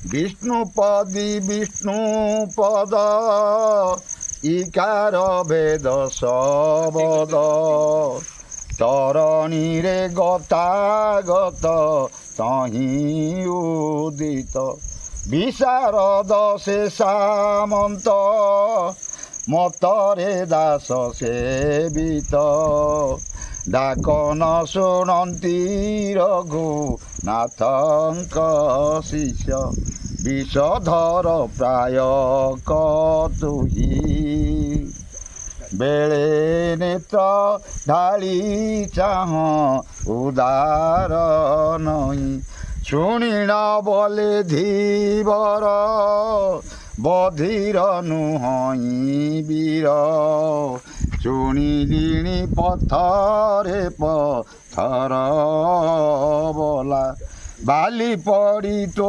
বিষ্ণুপদী বিষ্ণুপদ ইকার বেদ শবদ তরণীরে গতাগত তহি উদিত বিশারদ সে সামন্ত মতরে দাস সেবিত ডাকন ଶୁଣନ୍ତି ରଘୁନାଥଙ୍କ ଶିଷ୍ୟ ବିଷଧର ପ୍ରାୟ କତୁହି ବେଳେ ନେତ୍ର ଢାଳି ଚାହଁ ଉଦାର ନଇଁ ଶୁଣିଣ ବୋଲେ ଧୀବର ବଧିର ନୁହଇଁ ବୀର ଶୁଣିଲିଣି ପଥରେ ପଥର ବୋଲା ବାଲି ପଡ଼ି ତୋ